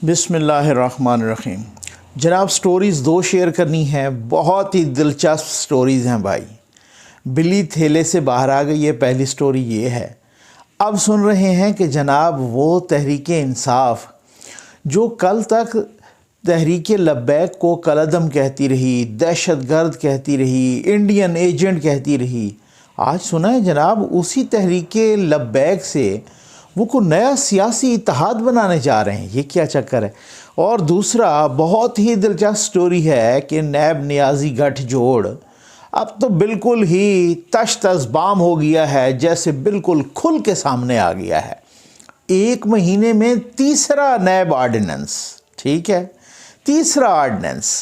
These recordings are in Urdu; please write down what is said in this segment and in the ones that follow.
بسم اللہ الرحمن الرحیم۔ جناب سٹوریز دو شیئر کرنی ہیں، بہت ہی دلچسپ سٹوریز ہیں بھائی۔ بلی تھیلے سے باہر آ گئی ہے، پہلی سٹوری یہ ہے۔ اب سن رہے ہیں کہ جناب وہ تحریک انصاف جو کل تک تحریک لبیک کو کالعدم کہتی رہی، دہشت گرد کہتی رہی، انڈین ایجنٹ کہتی رہی، آج سنا ہے جناب اسی تحریک لبیک سے وہ کو نیا سیاسی اتحاد بنانے جا رہے ہیں۔ یہ کیا چکر ہے؟ اور دوسرا بہت ہی دلچسپ سٹوری ہے کہ نیب نیازی گٹھ جوڑ اب تو بالکل ہی تش تش بام ہو گیا ہے، جیسے بالکل کھل کے سامنے آ گیا ہے۔ ایک مہینے میں تیسرا نیب آرڈیننس، ٹھیک ہے، تیسرا آرڈیننس۔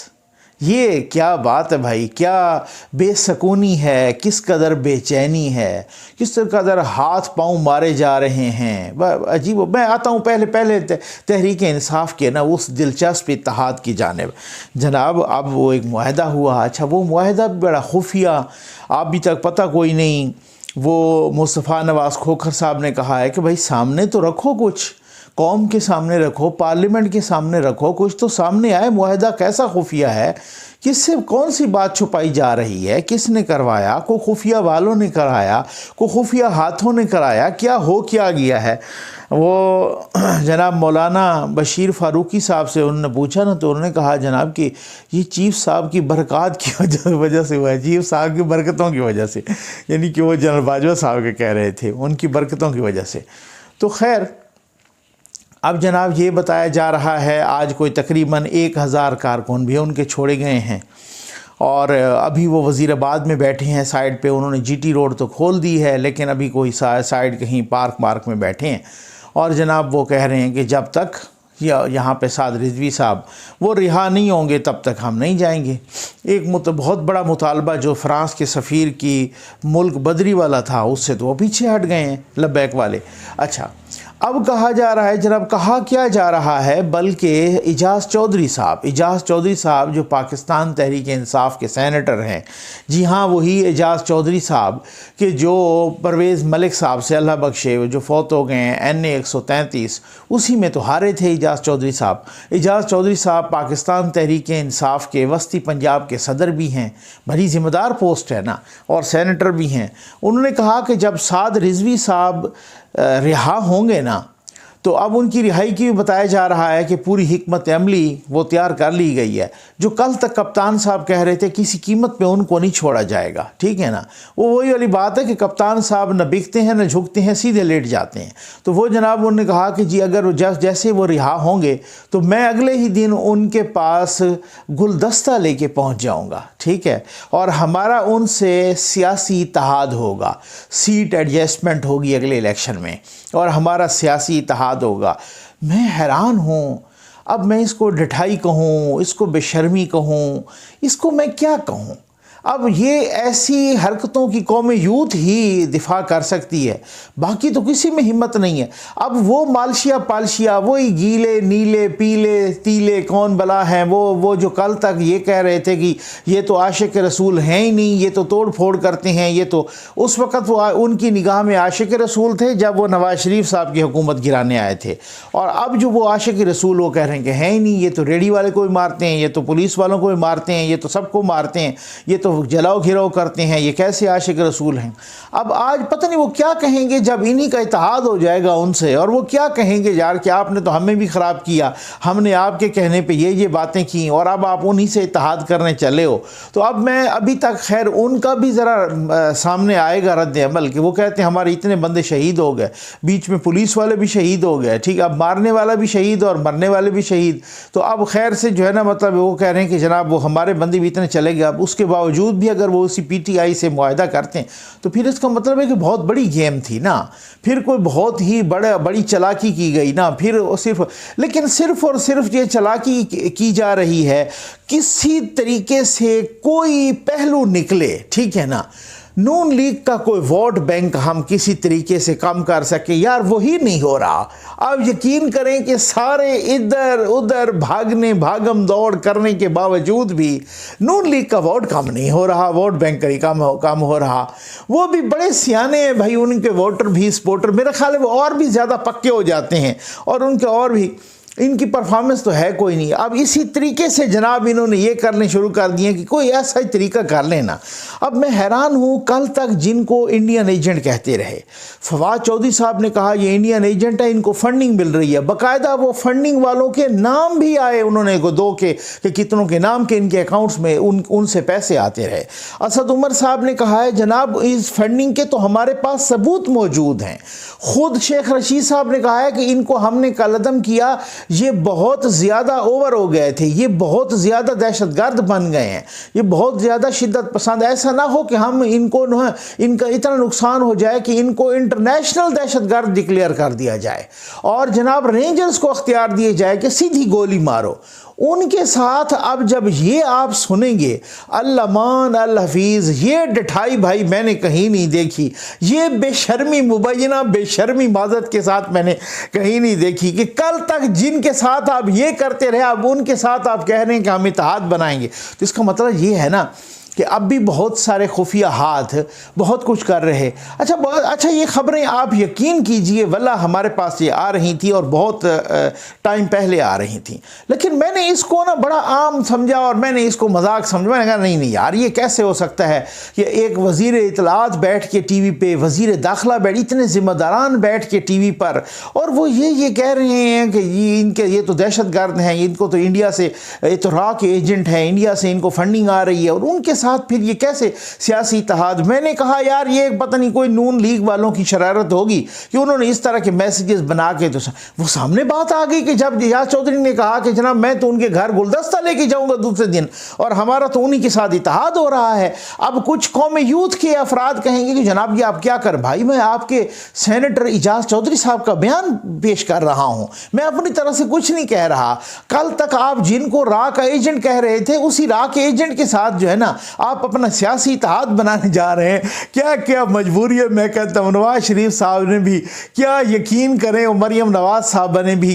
یہ کیا بات ہے بھائی، کیا بے سکونی ہے، کس قدر بے چینی ہے، کس قدر ہاتھ پاؤں مارے جا رہے ہیں۔ عجیب۔ میں آتا ہوں پہلے تحریک انصاف کے اس دلچسپ اتحاد کی جانب۔ جناب اب وہ ایک معاہدہ ہوا، اچھا وہ معاہدہ بڑا خفیہ، ابھی تک پتہ کوئی نہیں۔ وہ مصطفیٰ نواز کھوکھر صاحب نے کہا ہے کہ بھائی سامنے تو رکھو، کچھ قوم کے سامنے رکھو، پارلیمنٹ کے سامنے رکھو، کچھ تو سامنے آئے۔ معاہدہ کیسا خفیہ ہے؟ کس سے کون سی بات چھپائی جا رہی ہے؟ کس نے کروایا؟ کوئی خفیہ والوں نے کرایا؟ کوئی خفیہ ہاتھوں نے کرایا؟ کیا ہو کیا گیا ہے؟ وہ جناب مولانا بشیر فاروقی صاحب سے انہوں نے پوچھا نا، تو انہوں نے کہا جناب کہ یہ چیف صاحب کی برکات کی وجہ سے ہوا ہے، چیف صاحب کی برکتوں کی وجہ سے، یعنی کہ وہ جنرل باجوہ صاحب کے کہہ رہے تھے، ان کی برکتوں کی وجہ سے۔ تو خیر اب جناب یہ بتایا جا رہا ہے آج کوئی تقریباً 1000 کارکن بھی ان کے چھوڑے گئے ہیں، اور ابھی وہ وزیر آباد میں بیٹھے ہیں سائیڈ پہ۔ انہوں نے جی ٹی روڈ تو کھول دی ہے، لیکن ابھی کوئی سائیڈ کہیں پارک میں بیٹھے ہیں، اور جناب وہ کہہ رہے ہیں کہ جب تک یہاں پہ سعد رضوی صاحب وہ رہا نہیں ہوں گے تب تک ہم نہیں جائیں گے۔ ایک بہت بڑا مطالبہ جو فرانس کے سفیر کی ملک بدری والا تھا، اس سے تو وہ پیچھے ہٹ گئے ہیں لبیک والے۔ اچھا اب کہا جا رہا ہے جناب، کہا کیا جا رہا ہے، بلکہ اعجاز چودھری صاحب جو پاکستان تحریک انصاف کے سینیٹر ہیں، جی ہاں وہی اعجاز چودھری صاحب کہ جو پرویز ملک صاحب سے اللہ بخشے جو فوت ہو گئے ہیں NA 133، اسی میں تو ہارے تھے اعجاز چودھری صاحب پاکستان تحریک انصاف کے وسطی پنجاب کے صدر بھی ہیں، بڑی ذمہ دار پوسٹ ہے نا، اور سینیٹر بھی ہیں۔ انہوں نے کہا کہ جب سعد رضوی صاحب رہا ہوں گے نا، تو اب ان کی رہائی کی بھی بتایا جا رہا ہے کہ پوری حکمت عملی وہ تیار کر لی گئی ہے۔ جو کل تک کپتان صاحب کہہ رہے تھے کسی قیمت پہ ان کو نہیں چھوڑا جائے گا، ٹھیک ہے نا، وہ وہی والی بات ہے کہ کپتان صاحب نہ بکتے ہیں نہ جھکتے ہیں، سیدھے لیٹ جاتے ہیں۔ تو وہ جناب انہوں نے کہا کہ جی اگر جیسے وہ رہا ہوں گے تو میں اگلے ہی دن ان کے پاس گلدستہ لے کے پہنچ جاؤں گا، ٹھیک ہے، اور ہمارا ان سے سیاسی اتحاد ہوگا، سیٹ ایڈجسٹمنٹ ہوگی اگلے الیکشن میں، اور ہمارا سیاسی اتحاد ہوگا۔ میں حیران ہوں، اب میں اس کو ڈٹھائی کہوں، اس کو بے شرمی کہوں، اس کو میں کیا کہوں؟ اب یہ ایسی حرکتوں کی قوم یوتھ ہی دفاع کر سکتی ہے، باقی تو کسی میں ہمت نہیں ہے۔ اب وہ مالشیا پالشیا، وہی گیلے نیلے پیلے تیلے کون بلا ہیں، وہ جو کل تک یہ کہہ رہے تھے کہ یہ تو عاشق رسول ہیں ہی نہیں، یہ تو توڑ پھوڑ کرتے ہیں، یہ تو اس وقت وہ ان کی نگاہ میں عاشق رسول تھے جب وہ نواز شریف صاحب کی حکومت گرانے آئے تھے، اور اب جو وہ عاشق رسول وہ کہہ رہے ہیں کہ ہیں ہی نہیں، یہ تو ریڈی والے کو بھی مارتے ہیں، یہ تو پولیس والوں کو بھی مارتے ہیں، یہ تو سب کو مارتے ہیں، یہ تو جلاؤ گھراؤ کرتے ہیں، یہ کیسے عاشق رسول ہیں؟ اب آج پتہ نہیں وہ کیا کہیں گے جب انہی کا اتحاد ہو جائے گا ان سے، اور وہ کیا کہیں گے یار کہ آپ نے تو ہمیں بھی خراب کیا، ہم نے آپ کے کہنے پہ یہ باتیں کی، اور اب آپ انہی سے اتحاد کرنے چلے ہو۔ تو اب میں ابھی تک خیر ان کا بھی ذرا سامنے آئے گا رد عمل کہ وہ کہتے ہیں ہمارے اتنے بندے شہید ہو گئے، بیچ میں پولیس والے بھی شہید ہو گئے، ٹھیک، اب مارنے والا بھی شہید اور مرنے والے بھی شہید۔ تو اب خیر سے جو ہے نا، مطلب وہ کہہ رہے ہیں کہ جناب وہ ہمارے بندے بھی اتنے چلے گئے، اب اس کے باوجود بھی اگر وہ اسی PTI سے معاہدہ کرتے ہیں تو پھر اس کا مطلب ہے کہ بہت بڑی گیم تھی نا، پھر کوئی بہت ہی بڑی چلاکی کی گئی نا، پھر لیکن صرف اور صرف یہ چلاکی کی جا رہی ہے، کسی طریقے سے کوئی پہلو نکلے، ٹھیک ہے نا، نون لیگ کا کوئی ووٹ بینک ہم کسی طریقے سے کم کر سکے، یار وہی نہیں ہو رہا۔ اب یقین کریں کہ سارے ادھر ادھر بھاگم دوڑ کرنے کے باوجود بھی نون لیگ کا ووٹ کم نہیں ہو رہا، ووٹ بینک کا کم ہو رہا۔ وہ بھی بڑے سیانے ہیں بھائی، ان کے ووٹر بھی سپورٹر میرے خیال ہے وہ اور بھی زیادہ پکے ہو جاتے ہیں، اور ان کے اور بھی ان کی پرفارمنس تو ہے کوئی نہیں. اب اسی طریقے سے جناب انہوں نے یہ کرنے شروع کر دیے کہ کوئی ایسا ہی طریقہ کر لینا. اب میں حیران ہوں, کل تک جن کو انڈین ایجنٹ کہتے رہے, فواد چودھری صاحب نے کہا یہ انڈین ایجنٹ ہے, ان کو فنڈنگ مل رہی ہے, باقاعدہ وہ فنڈنگ والوں کے نام بھی آئے انہوں نے دو کہ کتنوں کے نام کے ان کے اکاؤنٹس میں ان سے پیسے آتے رہے. اسد عمر صاحب نے کہا ہے جناب اس فنڈنگ کے تو ہمارے پاس ثبوت موجود ہیں. خود شیخ رشید صاحب نے کہا ہے کہ ان کو ہم نے کالعدم کیا, یہ بہت زیادہ اوور ہو گئے تھے, یہ بہت زیادہ دہشت گرد بن گئے ہیں, یہ بہت زیادہ شدت پسند. ایسا نہ ہو کہ ہم ان کا اتنا نقصان ہو جائے کہ ان کو انٹرنیشنل دہشت گرد ڈکلیئر کر دیا جائے اور جناب رینجرز کو اختیار دیے جائے کہ سیدھی گولی مارو. ان کے ساتھ اب جب یہ آپ سنیں گے الامان الحفیظ, یہ ڈٹھائی بھائی میں نے کہیں نہیں دیکھی, یہ بے شرمی مبینہ بے شرمی معذرت کے ساتھ میں نے کہیں نہیں دیکھی کہ کل تک جن کے ساتھ آپ یہ کرتے رہے اب ان کے ساتھ آپ کہہ رہے ہیں کہ ہم اتحاد بنائیں گے. تو اس کا مطلب یہ ہے نا کہ اب بھی بہت سارے خفیہ ہاتھ بہت کچھ کر رہے. اچھا یہ خبریں آپ یقین کیجئے واللہ ہمارے پاس یہ آ رہی تھی اور بہت ٹائم پہلے آ رہی تھیں, لیکن میں نے اس کو نا بڑا عام سمجھا اور میں نے اس کو مذاق سمجھا. میں نے کہا نہیں یار یہ کیسے ہو سکتا ہے کہ ایک وزیر اطلاعات بیٹھ کے ٹی وی پہ, وزیر داخلہ بیٹھ, اتنے ذمہ داران بیٹھ کے ٹی وی پر, اور وہ یہ کہہ رہے ہیں کہ یہ تو دہشت گرد ہیں, ان کو تو انڈیا سے اتراک کے ایجنٹ ہیں, انڈیا سے ان کو فنڈنگ آ رہی ہے, اور ان کے ساتھ پھر یہ کیسے سیاسی اتحاد. میں نے کہا یار یہ پتہ نہیں کوئی نون لیگ والوں کی شرارت ہوگی کہ انہوں نے اس طرح کے میسیجز بنا کے تو وہ سامنے بات آ گئی کہ جب ریاض چودھری نے کہا کہ جناب میں تو ان کے گھر گلدستہ لے کے جاؤں گا دوسرے دن اور ہمارا تو انہی کے ساتھ اتحاد ہو رہا ہے. اب کچھ قوم یوتھ کے افراد کہیں گے کہ جناب یہ آپ کیا کر, بھائی میں آپ کے سینیٹر اعجاز چودھری صاحب کا بیان پیش کر رہا ہوں, میں اپنی طرح سے کچھ نہیں کہہ رہا. کل تک آپ جن کو را کا ایجنٹ کہہ رہے تھے اسی را کے ایجنٹ کے ساتھ جو ہے نا آپ اپنا سیاسی اتحاد بنانے جا رہے ہیں. کیا مجبوری ہے. میں کہتا ہوں نواز شریف صاحب نے بھی کیا یقین کریں, مریم نواز صاحبہ نے بھی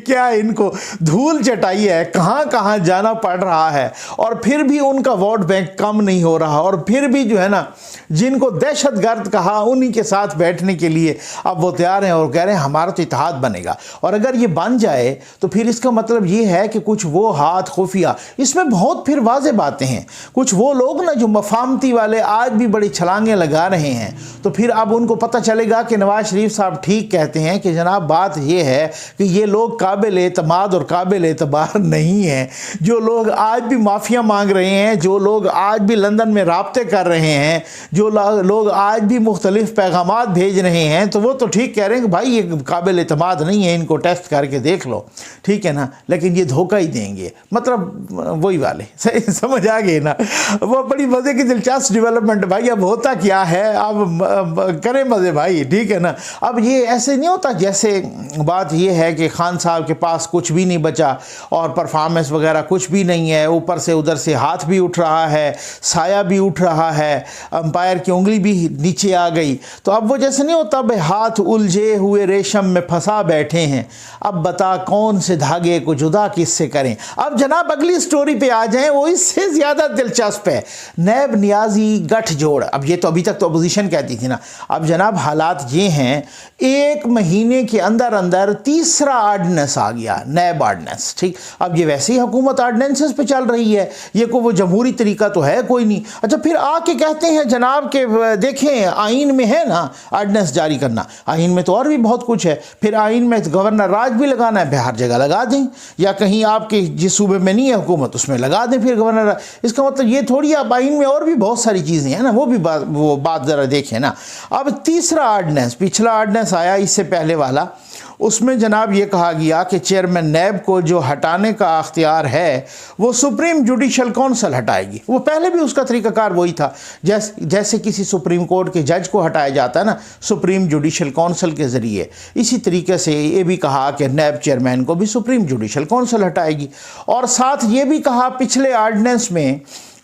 کیا ان کو دھول چٹائی ہے, کہاں جانا پڑ رہا ہے, اور پھر بھی ان کا ووٹ بینک کم نہیں ہو رہا, اور پھر بھی جو ہے نا جن کو دہشت گرد کہا انہی کے ساتھ بیٹھنے کے لیے اب وہ تیار ہیں اور کہہ رہے ہیں ہمارا تو اتحاد بنے گا. اور اگر یہ بن جائے تو پھر اس کا مطلب یہ ہے کہ کچھ وہ ہاتھ خفیہ, اس میں بہت پھر واضح باتیں ہیں, کچھ وہ لوگ نا جو مفاہمتی والے آج بھی بڑی چھلانگیں لگا رہے ہیں, تو پھر اب ان کو پتہ چلے گا کہ نواز شریف صاحب ٹھیک کہتے ہیں کہ جناب بات یہ ہے کہ یہ لوگ قابل اعتماد اور قابل اعتبار نہیں ہیں. جو لوگ آج بھی معافیاں مانگ رہے ہیں, جو لوگ آج بھی لندن میں رابطے کر رہے ہیں, جو لوگ آج بھی مختلف پیغامات بھیج رہے ہیں, تو وہ تو ٹھیک کہہ رہے ہیں کہ بھائی یہ قابل اعتماد نہیں ہے, ان کو ٹیسٹ کر کے دیکھ لو, ٹھیک ہے نا, لیکن یہ دھوکہ ہی دیں گے. مطلب وہی والے سمجھ آ گئے نا. وہ بڑی مزے کی دلچسپ ڈیولپمنٹ بھائی. اب ہوتا کیا ہے, اب کریں مزے بھائی, ٹھیک ہے نا. اب یہ ایسے نہیں ہوتا جیسے بات یہ ہے کہ خان صاحب کے پاس کچھ بھی نہیں بچا اور پرفارمنس وغیرہ کچھ بھی نہیں ہے, اوپر سے ادھر سے ہاتھ بھی اٹھ رہا ہے, سایہ بھی اٹھ رہا ہے, امپائر کی انگلی بھی نیچے آ گئی. تو اب وہ جیسے نہیں ہوتا بھائی ہاتھ الجھے ہوئے ریشم میں پھنسا بیٹھے ہیں, اب بتا کون سے دھاگے کو جدا کس سے کریں. اب جناب اگلی سٹوری پہ آ جائیں, وہ اس سے زیادہ دلچسپ ہے. نیب نیازی گٹھ جوڑ. اب یہ تو ابھی تک تو اپوزیشن کہتی تھی نا, اب جناب حالات یہ ہیں, ایک مہینے کے اندر تیسرا آرڈیننس آ گیا, نیب آرڈیننس. ٹھیک, اب یہ ویسے ہی حکومت آرڈیننسز پہ چل رہی ہے, یہ کوئی وہ جمہوری طریقہ تو ہے کوئی نہیں. اچھا پھر آ کے کہتے ہیں جناب کہ دیکھیں آئین میں ہے نا آرڈیننس جاری کرنا, آئین میں تو اور بھی بہت کچھ ہے, پھر آئین میں گورنر راج بھی لگانا ہے, ہر جگہ لگا دیں, یا کہیں آپ کے جس صوبے میں نہیں ہے حکومت اس میں لگا دیں پھر گورنر راج. اس کا مطلب یہ تھوڑی آپ آئین میں اور بھی بہت ساری چیزیں ہیں نا, وہ بات ذرا دیکھیں نا. اب تیسرا آرڈیننس, پچھلا آرڈیننس آیا اس سے پہلے والا, اس میں جناب یہ کہا گیا کہ چیئرمین نیب کو جو ہٹانے کا اختیار ہے وہ سپریم جوڈیشل کونسل ہٹائے گی. وہ پہلے بھی اس کا طریقہ کار وہی تھا, جیسے کسی سپریم کورٹ کے جج کو ہٹایا جاتا ہے نا سپریم جوڈیشل کونسل کے ذریعے, اسی طریقے سے یہ بھی کہا کہ نیب چیئرمین کو بھی سپریم جوڈیشل کونسل ہٹائے گی. اور ساتھ یہ بھی کہا پچھلے آرڈیننس میں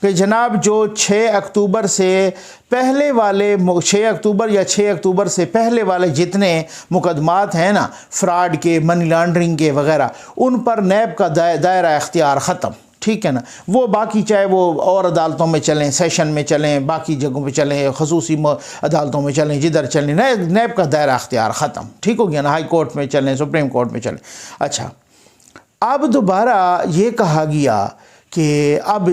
کہ جناب جو 6 اکتوبر سے پہلے والے 6 اکتوبر یا 6 اکتوبر سے پہلے والے جتنے مقدمات ہیں نا فراڈ کے, منی لانڈرنگ کے وغیرہ, ان پر نیب کا دائرہ اختیار ختم. ٹھیک ہے نا, وہ باقی چاہے وہ اور عدالتوں میں چلیں, سیشن میں چلیں, باقی جگہوں پہ چلیں, خصوصی عدالتوں میں چلیں, جدھر چلیں, نیب کا دائرہ اختیار ختم. ٹھیک ہو گیا نا, ہائی کورٹ میں چلیں, سپریم کورٹ میں چلیں. اچھا اب دوبارہ یہ کہا گیا کہ اب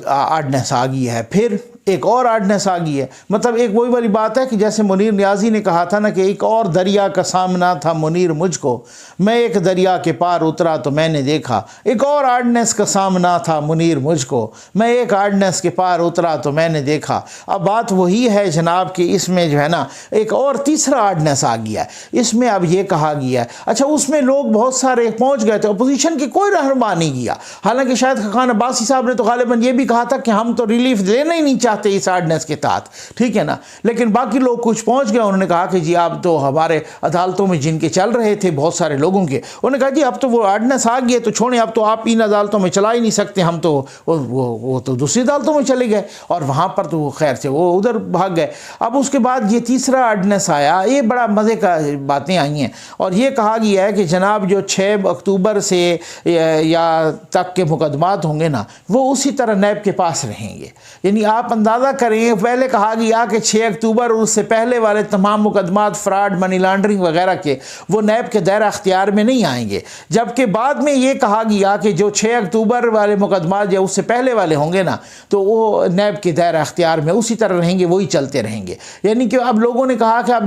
آرڈننس آ گئی ہے، پھر ایک اور آرڈننس آ گئی ہے۔ مطلب ایک وہی والی بات ہے کہ جیسے منیر نیازی نے کہا تھا نا کہ ایک اور دریا کا سامنا تھا منیر مجھ کو، میں ایک دریا کے پار اترا تو میں نے دیکھا، ایک اور آرڈننس کا سامنا تھا منیر مجھ کو، میں ایک آرڈننس کے پار اترا تو میں نے دیکھا۔ اب بات وہی ہے جناب کہ اس میں جو ہے نا ایک اور تیسرا آرڈننس آ گیا ہے۔ اس میں اب یہ کہا گیا ہے، اچھا اس میں لوگ بہت سارے پہنچ گئے تھے، اپوزیشن کی کوئی رہنما نہیں کیا، حالانکہ شاہد خاقان عباسی صاحب نے تو غالباً یہ بھی کہا تھا کہ ہم تو ریلیف دینا ہی نہیں چاہتے اس آرڈننس کے تحت، ٹھیک ہے نا، لیکن باقی لوگ کچھ پہنچ گئے، انہوں نے کہا کہ جی آپ تو ہمارے عدالتوں میں جن کے چل رہے تھے بہت سارے لوگوں کے، انہوں نے کہا جی اب تو وہ آرڈننس آ گئی ہے تو چھوڑیں، اب تو آپ ان عدالتوں میں چلا ہی نہیں سکتے، ہم تو وہ تو دوسری عدالتوں میں چلے گئے، اور وہاں پر تو خیر سے وہ ادھر بھاگ گئے۔ اب اس کے بعد یہ تیسرا آرڈننس آیا، یہ بڑا مزے کا باتیں آئی ہیں، اور یہ کہا گیا ہے کہ جناب جو 6 اکتوبر سے یا تک کے مقدمات ہوں گے نا وہ اسی طرح نیب کے پاس رہیں گے، یعنی آپ اندازہ کریں، پہلے کہا گیا کہ 6 اکتوبر اور اس سے پہلے والے تمام مقدمات فراڈ، منی لانڈرنگ وغیرہ کے وہ نیب کے دائرہ اختیار میں نہیں آئیں گے، جبکہ بعد میں یہ کہا گیا کہ جو 6 اکتوبر والے مقدمات یا اس سے پہلے والے ہوں گے نا تو وہ نیب کے دائرہ اختیار میں اسی طرح رہیں گے، وہی چلتے رہیں گے۔ یعنی کہ اب لوگوں نے کہا کہ اب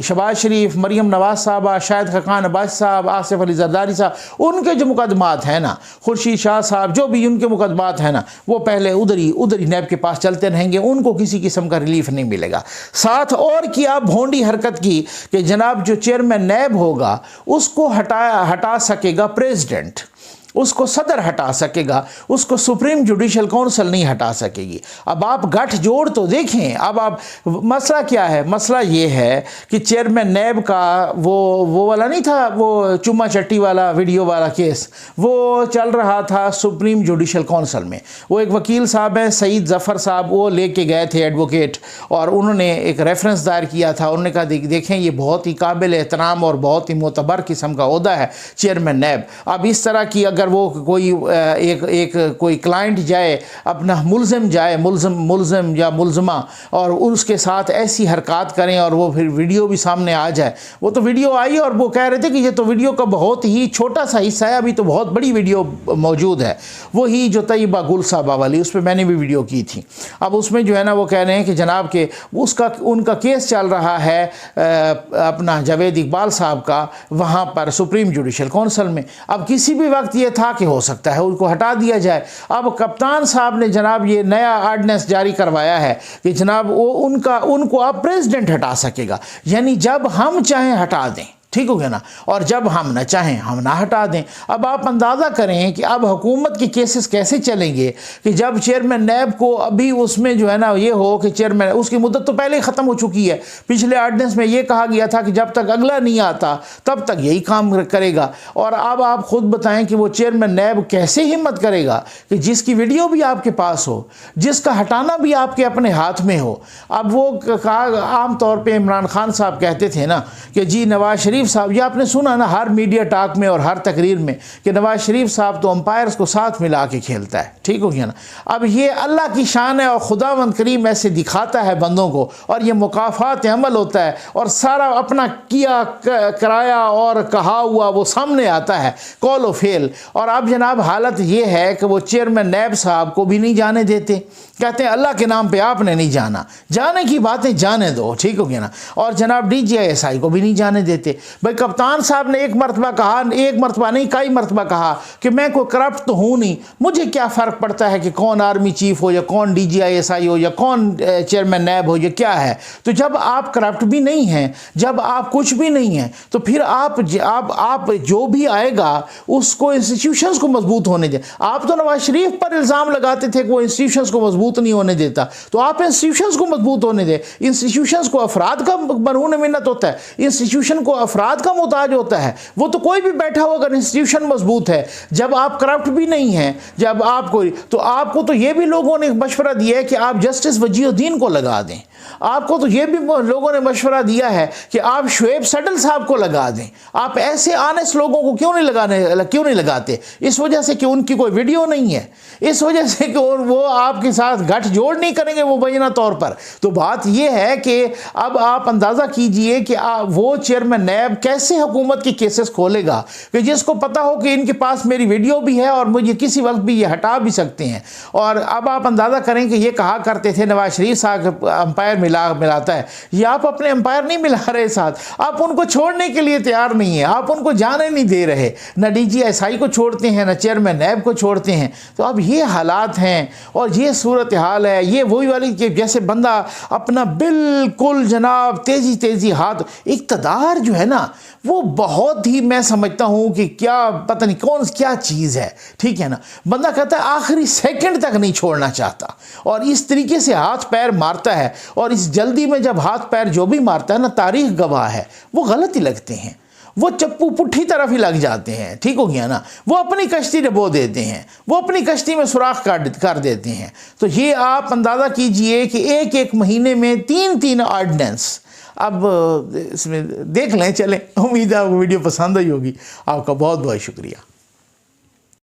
شہباز شریف، مریم نواز صاحبہ، شاہد خاقان عباسی صاحب، آصف علی زرداری صاحب، ان کے جو مقدمات ہیں نا، خورشید شاہ صاحب، جو بھی ان کے مقدمات ہیں نا وہ پہلے ادھر ہی نیب کے پاس چلتے رہیں گے، ان کو کسی قسم کا ریلیف نہیں ملے گا۔ ساتھ اور کیا بھونڈی حرکت کی کہ جناب جو چیئرمین نیب ہوگا اس کو ہٹا سکے گا پریزیڈنٹ، اس کو صدر ہٹا سکے گا، اس کو سپریم جوڈیشل کونسل نہیں ہٹا سکے گی۔ اب آپ گٹھ جوڑ تو دیکھیں، اب آپ مسئلہ کیا ہے؟ مسئلہ یہ ہے کہ چیئرمین نیب کا وہ والا نہیں تھا، وہ چما چٹی والا ویڈیو والا کیس، وہ چل رہا تھا سپریم جوڈیشل کونسل میں۔ وہ ایک وکیل صاحب ہیں سعید ظفر صاحب، وہ لے کے گئے تھے ایڈوکیٹ، اور انہوں نے ایک ریفرنس دائر کیا تھا، انہوں نے کہا دیکھیں یہ بہت ہی قابل احترام اور بہت ہی معتبر قسم کا عہدہ ہے چیئرمین نیب۔ اب اس طرح کی اگر وہ کوئی کلائنٹ جائے، اپنا ملزم جائے، ملزم یا ملزمہ، اور اس کے ساتھ ایسی حرکات کریں اور وہ پھر ویڈیو بھی سامنے آ جائے، وہ تو ویڈیو آئی اور وہ کہہ رہے تھے کہ یہ تو ویڈیو کا بہت ہی چھوٹا سا حصہ ہے، ابھی تو بہت بڑی ویڈیو موجود ہے، وہی جو طیبہ گل صاحبہ والی، اس پہ میں نے بھی ویڈیو کی تھی۔ اب اس میں جو ہے نا وہ کہہ رہے ہیں کہ جناب کہ ان کا کیس چل رہا ہے اپنا جاوید اقبال صاحب کا وہاں پر سپریم جوڈیشل کونسل میں، اب کسی بھی وقت یہ تھا کہ ہو سکتا ہے ان کو ہٹا دیا جائے۔ اب کپتان صاحب نے جناب یہ نیا آرڈننس جاری کروایا ہے کہ جناب ان کو اب پریزیڈنٹ ہٹا سکے گا، یعنی جب ہم چاہیں ہٹا دیں، ٹھیک ہو گیا نا، اور جب ہم نہ چاہیں ہم نہ ہٹا دیں۔ اب آپ اندازہ کریں کہ اب حکومت کے کیسز کیسے چلیں گے کہ جب چیئرمین نیب کو ابھی اس میں جو ہے نا یہ ہو کہ چیئرمین، اس کی مدت تو پہلے ہی ختم ہو چکی ہے، پچھلے آرڈننس میں یہ کہا گیا تھا کہ جب تک اگلا نہیں آتا تب تک یہی کام کرے گا، اور اب آپ خود بتائیں کہ وہ چیئرمین نیب کیسے ہمت کرے گا کہ جس کی ویڈیو بھی آپ کے پاس ہو، جس کا ہٹانا بھی آپ کے اپنے ہاتھ میں ہو۔ اب وہ عام طور پہ عمران خان صاحب کہتے تھے نا کہ جی نواز شریف صاحب، یہ آپ نے سنا نا ہر میڈیا ٹاک میں اور ہر تقریر میں کہ نواز شریف صاحب تو امپائرز کو ساتھ ملا کے کھیلتا ہے، ٹھیک ہو گیا نا۔ اب یہ اللہ کی شان ہے اور خداوند کریم ایسے دکھاتا ہے بندوں کو، اور یہ مکافات عمل ہوتا ہے، اور سارا اپنا کیا کرایا اور کہا ہوا وہ سامنے آتا ہے، قول و فعل۔ اور اب جناب حالت یہ ہے کہ وہ چیئرمین نیب صاحب کو بھی نہیں جانے دیتے، کہتے ہیں اللہ کے نام پہ آپ نے نہیں جانا، جانے کی باتیں جانے دو، ٹھیک ہو گیا نا۔ اور جناب DGI کو بھی نہیں جانے دیتے۔ بھائی کپتان صاحب نے ایک مرتبہ نہیں کئی مرتبہ کہا کہ میں کوئی کرپٹ تو ہوں نہیں، مجھے کیا فرق پڑتا ہے کہ کون آرمی چیف ہو یا کون DGI ہو یا کون چیئرمین نیب ہو یا کیا ہے۔ تو جب آپ کرپٹ بھی نہیں ہیں، جب آپ کچھ بھی نہیں ہیں، تو پھر آپ جو بھی آئے گا اس کو انسٹیٹیوشنز کو مضبوط ہونے دیں۔ آپ تو نواز شریف پر الزام لگاتے تھے کہ وہ انسٹیٹیوشنز کو مضبوط نہیں ہونے دیتا، تو آپ انسٹیٹیوشنز کو مضبوط ہونے دیں۔ انسٹیٹیوشنز کو افراد کا مرہون منت ہوتا ہے، انسٹیٹیوشن کو افراد کا محتاج ہوتا ہے۔ وہ تو کوئی بھی بیٹھا ہو اگر انسٹیٹیوشن مضبوط ہے، جب آپ کرپٹ بھی نہیں ہیں، جب آپ کو تو یہ بھی لوگوں نے مشورہ دیا ہے کہ آپ جسٹس وجیہ الدین کو لگا دیں، آپ کو تو یہ بھی لوگوں نے مشورہ دیا ہے کہ آپ شعیب سڈل صاحب کو لگا دیں۔ آپ ایسے آنےسٹ لوگوں کو کیوں نہیں لگاتے؟ اس وجہ سے کہ ان کی کوئی ویڈیو نہیں ہے، اس وجہ سے کہ وہ آپ کے ساتھ گٹھ جوڑ نہیں کریں گے مبینہ طور پر۔ تو بات یہ ہے کہ اب آپ اندازہ کیجئے کہ وہ چیئرمین نیب اب کیسے حکومت کی کیسز کھولے گا کہ جس کو پتہ ہو کہ ان کے پاس میری ویڈیو بھی ہے اور مجھے کسی وقت بھی یہ ہٹا بھی سکتے ہیں. اور اب آپ اندازہ کریں کہ یہ کہا کرتے تھے نواز شریف صاحب امپائر ملاتا ہے. یہ آپ اپنے امپائر نہیں ملا رہے ساتھ, آپ ان کو چھوڑنے کے لیے تیار نہیں ہیں, آپ ان کو جانے نہیں دے رہے, نہ ڈی جی ایس آئی کو چھوڑتے ہیں, نہ چیئرمین نیب کو چھوڑتے ہیں. تو اب یہ حالات ہیں اور یہ صورتحال ہے. یہ وہی والی کہ جیسے بندہ اپنا بالکل جناب تیزی ہاتھ, اقتدار جو ہے نا وہ بہت ہی, میں سمجھتا ہوں کہ کیا پتہ نہیں کون کیا چیز ہے, ٹھیک ہے نا. بندہ کہتا ہے آخری سیکنڈ تک نہیں چھوڑنا چاہتا, اور اس طریقے سے ہاتھ پیر مارتا ہے. اور اس جلدی میں جب ہاتھ پیر جو بھی مارتا ہے نا, تاریخ گواہ ہے, وہ غلط ہی لگتے ہیں, وہ چپو پٹھی طرف ہی لگ جاتے ہیں, ٹھیک ہو گیا نا. وہ اپنی کشتی ڈبو دیتے ہیں, وہ اپنی کشتی میں سوراخ کر دیتے ہیں. تو یہ آپ اندازہ کیجئے کہ ایک مہینے میں 3 آرڈیننس. اب اس میں دیکھ لیں, چلیں, امید ہے آپ کو ویڈیو پسند آئی ہوگی. آپ کا بہت بہت شکریہ.